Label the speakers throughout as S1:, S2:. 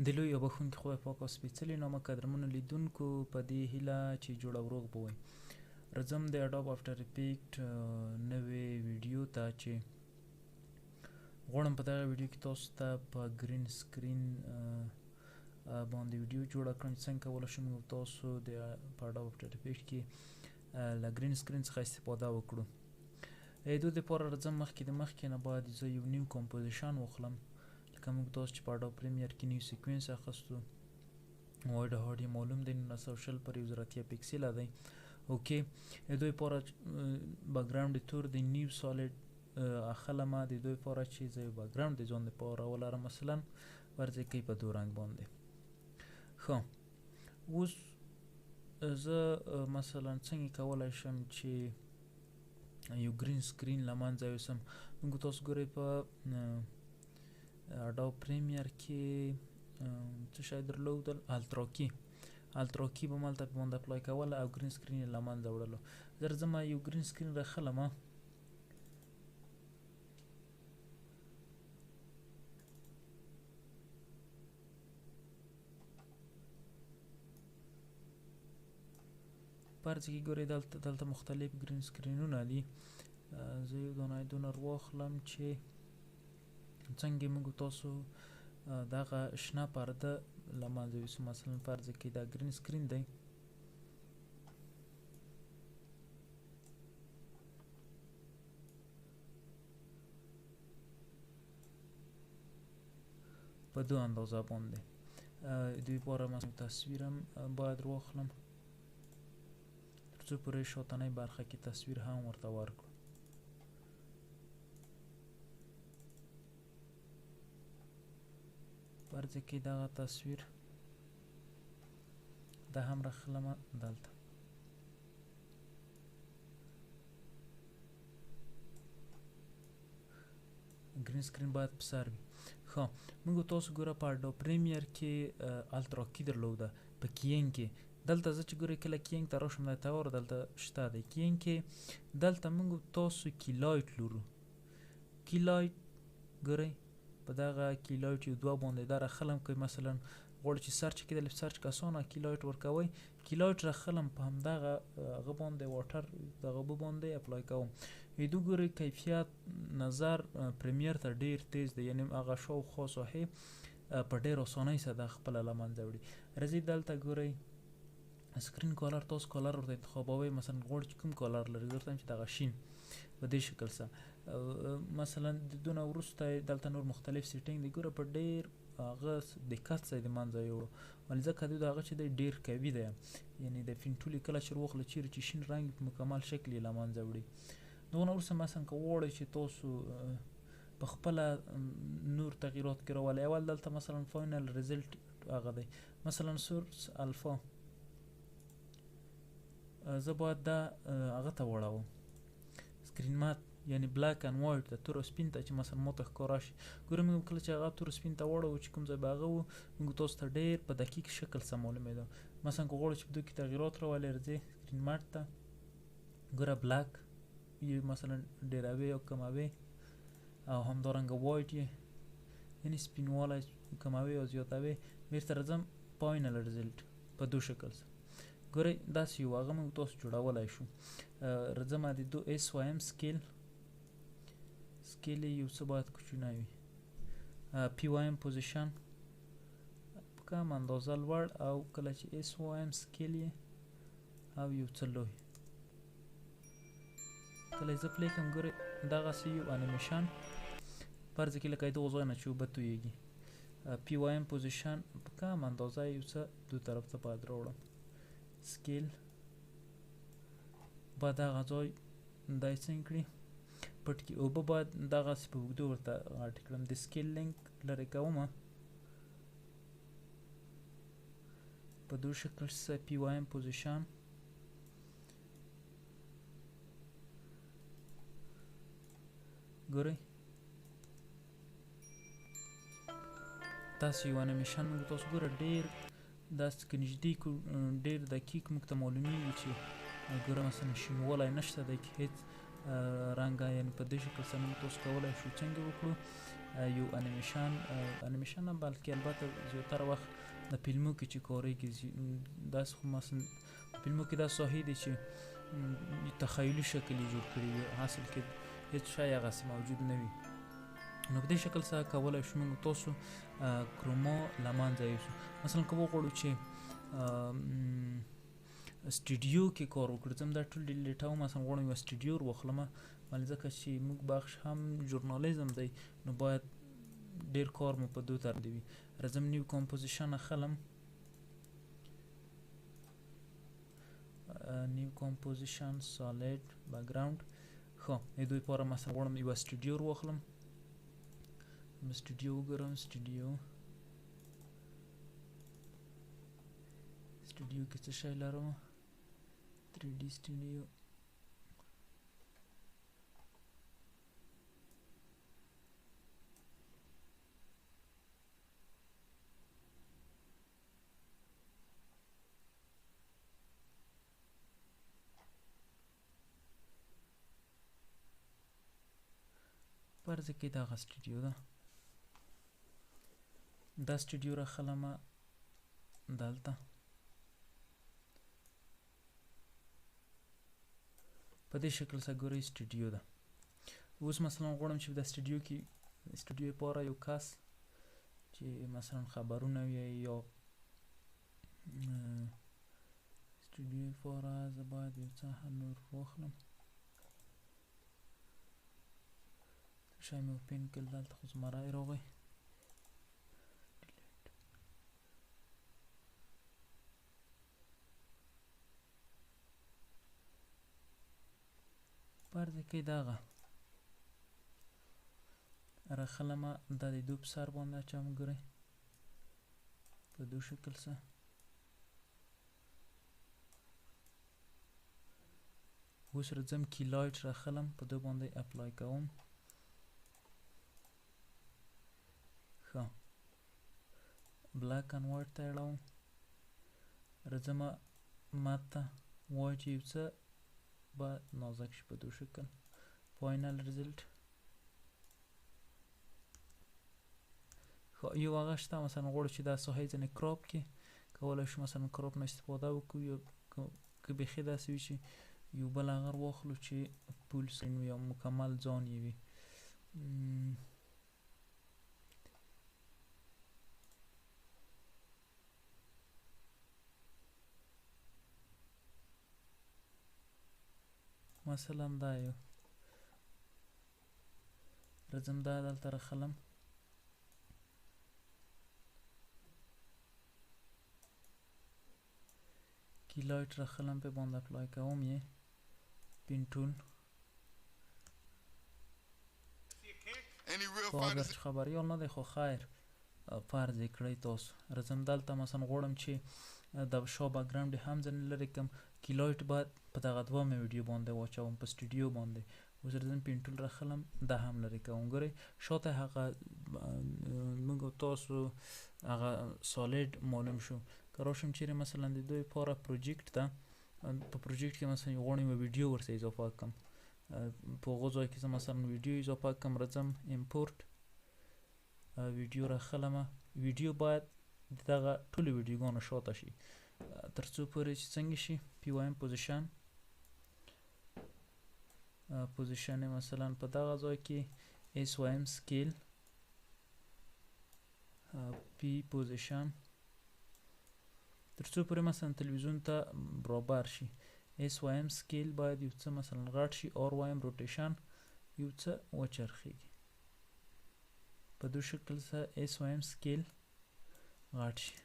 S1: د لوی او بخښونکي خدای پاک او سپېڅلي نامه قدرمنو لیدونکو په دې هیله چې جوړ او روغ به وئ. راځم د اډوب افټر افیکټ نوې ویډیو ته چې غواړم په دغه ویډیو کې تاسو ته په ګرین سکرین باندې ویډیو جوړه کړم چې څنګه کولی شو موږ تاسو د په اډوب افټر افیکټ کې له ګرین سکرین څخه استفاده وکړو. د دپاره راځم مخکې نه باید زه یو نیو کمپوزیشن واخلم لکه موږ تاسو چې په اډوب پریمیر کې نیو سیکوینس اخیستو واید هارډ یې معلوم دی 920 پر 1080 پیکسله دی. اوکې د دوی لپاره بکګراوند تور دی نیو سالډ اخلمه د دوی لپاره چې زه یو بکګراوند د ځان لپاره ولرم مثلا ورځې کوي په دو رنګ باندې. ښه اوس زه مثلا څنګه کولی شم چې یو ګرین سکرین له منځه یوسم. موږ تاسو ګورئ په اډوب پریمیر کې څه شی درلودل الټرا کی به مالته باندې اپلای کول او ګرین سکرین له منځه وړلو. زه راځم یو ګرین سکرین راخلمه فرض کې ګورئ دلته مختلف ګرین سکرینونه دي. زه یو دونه واخلم چې څنګه موږ تاسو دغه شنه پرده له منځه یوسو. مثلا فرض کې دا ګرین سکرین دی په دو اندازه باندې دوی لپاره مثلا تصویرم باید واخلم تر څو پورې شاتنۍ برخه کې تصویر هم ورته ورکړو. فرض کې دغه تصویر دا هم راخلمه دلته ګرین سکرین باید په سر وي. ښه موږ تاسو ګوره په اډوب پریمیر کې الټرا کی درلوده په کینګ کې دلته زه چې ګورئ کله کینګ ته راشم دا تور دلته شته دی کینګ کې دلته موږ تاسو کیلایټ لرو. کیلایټ ګورئ په دغه کیلایټ یو دوه باندې دا راخلم که مثلا غواړئ چې سرچ کې د سرچ کسانه کیلایټ ورکوئ کیلایټ راخلم په همدغه هغه باندې واټر دغه اوبه باندې اپلای کوم. ویډیو ګورئ کیفیت نظر پریمیر ته ډیر تیز دی یعنې هغه شاوخوا ساحې په ډیر اسانۍ سره د خپله له منځه وړي. راځئ دلته ګورئ سکرین کالر تاسو کالر ورته انتخابوئ مثلا غواړئ چې کوم کالر لرئ درته چې دغه شین په دې شکل سره مثلا د دونه وروسته دلته نور مختلف سیټینګ دی ګوره په ډیر هغه دقت سره د منځه یوړو ولې ځکه د هغه چې دی ډیر قوي دی یعنې د فینټولي کله چې واخله چیرې چې شین رنګ په مکمل شکل یې له منځه وړي. دغونه وروسته مثلا که غواړئ چې تاسو په خپله نور تغییرات کې راولئ اول دلته مثلا فاینل ریزلټ هغه دی مثلا سورس الفا زه باید دا هغه ته واړوم سکرین مات یعنی بلاک اینډ وایټ د تور او سپین ته چې مثلا ماته ښکاره شي. ګوره موږ کله چې هغه تور سپین ته واړوو چې کوم ځای به هغه و موږ تاسو ته ډېر په دقیق شکل سره معلومېده. مثلا که غواړو چې په دوی کې تغییرات راولئ راځئ سکرین مات ته ګوره بلاک یې مثلا ډېروې او کموې او همدارنګه وایټ یې یعنې سپینوالی کموې او زیاتوې. بېرته راځم فاینل ریزلټ په دو شکل سره ګورئ داسې یو هغه موږ تاسو جوړولی شو. راځم د دو اس وایم سکیل یې یو څه باید کوچنی وي. پی وایم پوزیشن په کم اندازه لوړ او کله چې اس وایم سکیل یې او یو څه لوی کله یې زه پلی کړم ګورئ دغسې یو انیمیشن فرض کې لکه دغو ځای نه چې اوبه تویېږي. پی وایم پوزیشن په کم اندازه یو څه دو طرف ته باید راوړم سکیل باید دغه ځای دا یې څنګه کړي پټ کړي اوبه باید دغسې په اوږدو ورته غټې کړم. د سکیل لینک لرې کومه په دو شکل سره پی وایم پوزیشن ګورئ داسې یو انیمیشن موږ تاسو ګوره ډېر داسې که نږدې کړو ډېر دقیق موږ ته معلومیږي چې ګوره مثلا شینوالی نشته دی کې هېڅ رنګه یعنې په دې شکل سره موږ تاسو کولی شو څنګه وکړو یو انیمیشن هم بلکې البته زیاتره وخت د فلمو کې چې کارېږي داسې خو مثلا په فلمو کې دا صحیح دی چې تخیلي شکل یې جوړ کړي وي حاصل کې هیڅ شی هغسې موجود نه وي نو په دې شکل سره کولی شو موږ تاسو کروما له منځه یوسو مثلا که وغواړو چې سټوډیو کې کار وکړو زه دا ټول ډیلیټوم مثلا غواړم یوه سټوډیو واخلمه ولې ځکه چې موږ بخش هم ژورنالیزم دی نو باید ډیر کار مو په دو طرف دی وي راځم نیو کمپوزیشن اخلم نیو کمپوزیشن سالید بکګراوند ښه د دوی لپاره مثلا غواړم یوه سټوډیو واخلم سټوډیو وګورم سټوډیو کې څه شی لرم 3D سټوډیو فرض کې دغه سټوډیو ده دا سټوډیو راخلمه دلته په دې شکل سره ګورئ سټوډیو ده اوس مثلا غواړم چې د سټوډیو کې سټوډیو لپاره یو کس چې مثلا خبرونه وي یا سټوډیو لپاره زه باید یو څه نور واخلم شای مې اوپن کړل دلته خو زما رای راغی فرض کې دغه راخلمه دا د دو په سر باندې اچوم ګورئ په دو شکل سره اوس راځم کولای راخلم په دو باندې اپلای کوم ښه بلاک اینډ وایټ ته اړوم راځم ماته وایي چې یو څه به نازک شي په دو شکل فاینل ریزلټ خو یو هغه شته مثلا غواړو چې دا ساحه ځینې کراپ کې کولی شو مثلا کراپ نه استفاده وکړو یا که بیخي داسې وي چې یو بل هغه واخلو چې فول سکرین وي یا مکمل ځان یې وي مثلا دا یو راځم دا دلته راخلم کولای راخلم په باندې اپلای کوم یې پین ټول خو اگر چې خبریال نه دی خو خیر فرض یې کړئ تاسو راځم دلته مثلا غواړم چې د شا بکګراوند هم ځینې لرې کړم کولای باید په دغه دوه مې ویډیو باندې واچوم په سټوډیو باندې اوس راځم پین ټول راخلم دا هم لرې کوم ګورئ شاته هغه موږ تاسو هغه سالید معلوم شو که راشم چیرې مثلا د دوی لپاره پروجیکټ ده په پروجیکټ کې مثلا یو غواړم یوه ویډیو ورته اضافه کړم په هغو ځای کې زه مثلا ویډیو اضافه کړم راځم امپورټ ویډیو راخلمه ویډیو باید دغه ټولو ویډیوګانو شاته شي تر څو پورې چې څنګه شي پی وایم پوزیشن مثلا په دغه ځای کې اس وایم سکیل پی پوزیشن تر څو پورې مثلا تلویزیون ته برابر شي اس وایم سکیل باید یو څه مثلا غټ شي آر وایم روټیشن یو څه وچرخیږي په دو شکل سره اس وایم سکیل غټ شي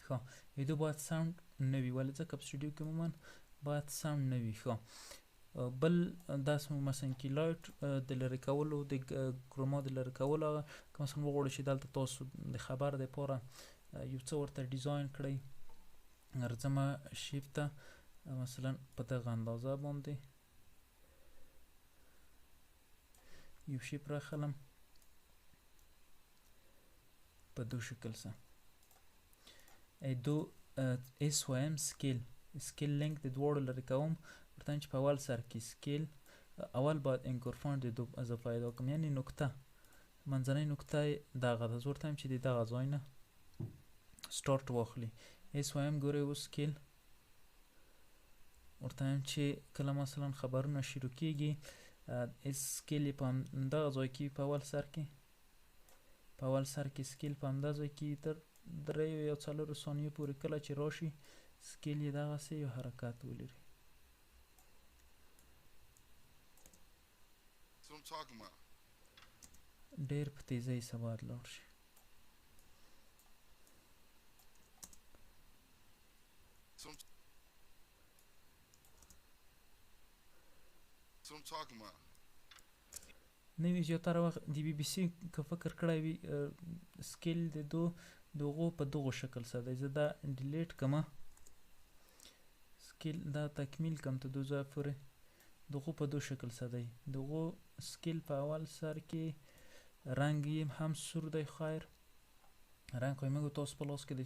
S1: ښه ایدو باید ساوند نه وي ولې ځکه په سټوډیو کې عموما باید ساوند نه وي ښه بل داسې مثلا کولای د لرې کولو د کروما د لرې کولو که مثلا وغواړئ چې دلته تاسو د خبر دپاره یو څه ورته ډیزاین کړئ راځم شیپ ته مثلا په دغه اندازه باندې یو شیپ راخلم په دو شکل سره دو اس وایم سکیل لینک د دواړو لرې کوم ورته چې په اول سر کې سکیل اول باید انکور فونټ د دو اضافه پیدا کوم یعنی نقطه منځنۍ نقطه دغه ده. زه ورته وایم چې د دغه ځای نه سټارټ واخلي. اس وایم ګورئ اوس سکیل ورته وایم چې کله مثلا خبرونه شروع کېږي اس سکیل یې په همدغه ځای کې په اول سر کې سکیل په همدا ځای کې تر 3 یا 4 ثانیو پورې کله چې راشي سکیل یې دغسې یو حرکت ولري. ډېر په تیزۍ سره باید لاړ شي. نوی زیاتره وخت د بی بی سی که فکر کړی وي سکیل د دغو په دغو شکل سره دی. زه دا ډیلیټ کمه سکیل دا تکمیل کم ته 2 ځای پورې دغو په دو شکل سره دی. دغو سکیل په اول سر کې رنګ یې هم سور دی. خیر رنګ خو موږ تاسو په لاس کې د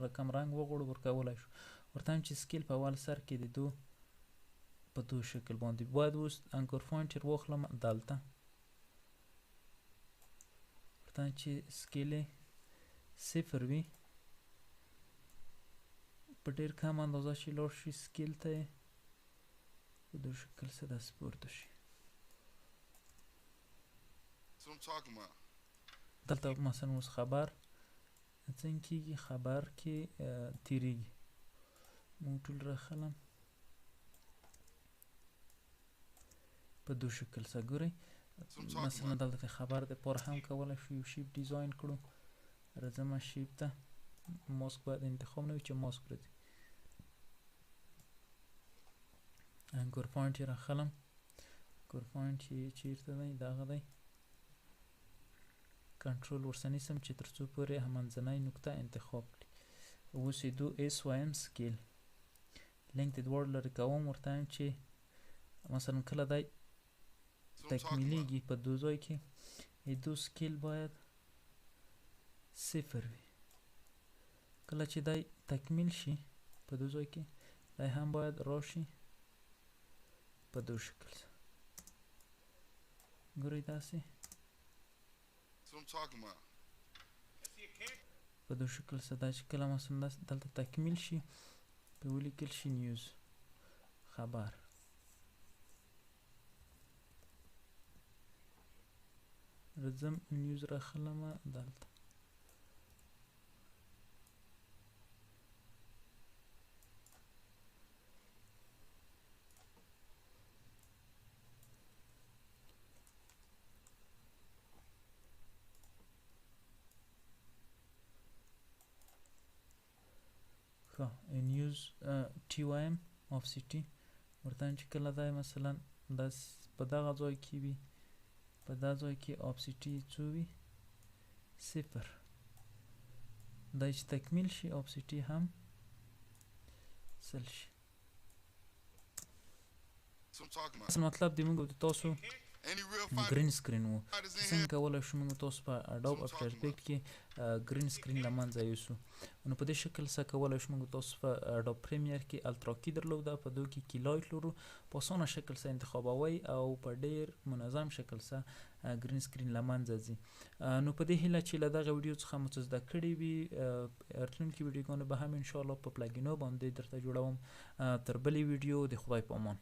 S1: رقم رنګ وغوړو ورکولی شو. ورته هم چې سکیل په اول سر کې د دو په دو شکل باندې باید اوس انکور پوینټر واخلم دلته ورته چې سکیل صفر وي په ډېر کم اندازه چې لاړ شي سکیل ته په دو شکل سره داسې پورته شي. دلته مثلا اوس خبر څنګه کېږي خبر کې تیریږي. مونږ ټول راخلم په دو شکل سره ګورئ مثلا دلته خبر د پاره هم کولی شو یو شیپ ډیزاین کړو. راځم شیپ ته ماسک باید انتخاب نه وي چې ماسک راځي. انکور پوینټ یې راخلم. انکور پوینټ یې چیرته دی دغه دی. کنټرول ورسره نیسم چې تر څو پورې منځنۍ نقطه انتخاب کړي. اوس یې دو اس وایم سکیل لینک د دواړو لرې کوم. ورته وایم چې مثلا کله دی تکمیلیږي په دو ځای کې دو سکیل باید صفر وي. کله چې دی تکمیل شي په دو ځای کې دی هم باید راشي په دو شکل سره ګورئ داسې په دو شکل سره دا چې کله مثلا دلته تکمیل شي په ولیکل شي نیوز خبر راځم نیوز راخلمه دلته نیوز ټي وایم اف سیټي ورته چې کله دا مثلا په دغه ځای کې وي په دا ځای کې اف سیټي څو وي صفر دا چې تکمیل شي اف سیټي هم سل شي. مطلب د موږ د تاسو گرین سکرین وو څنګه کولای شو موږ تاسو په اډوب افټر افیکټ کې گرین سکرین له منځه یوسو. نو په دې شکل سره کولای شو موږ تاسو په اډوب پریمیر کې الټرا کی درلوده په دوی کې کولای لرو په اسانه شکل سره انتخابوي او په ډیر منظم شکل سره گرین سکرین له منځه ځي. نو په دې هیله چې له دغه ویډیو څخه مو څه زده کړي وي راتلونکي ویډیوګانو به هم ان شاء الله په پلګینو باندې درته جوړوم. تر بلې ویډیو د خدای په امان.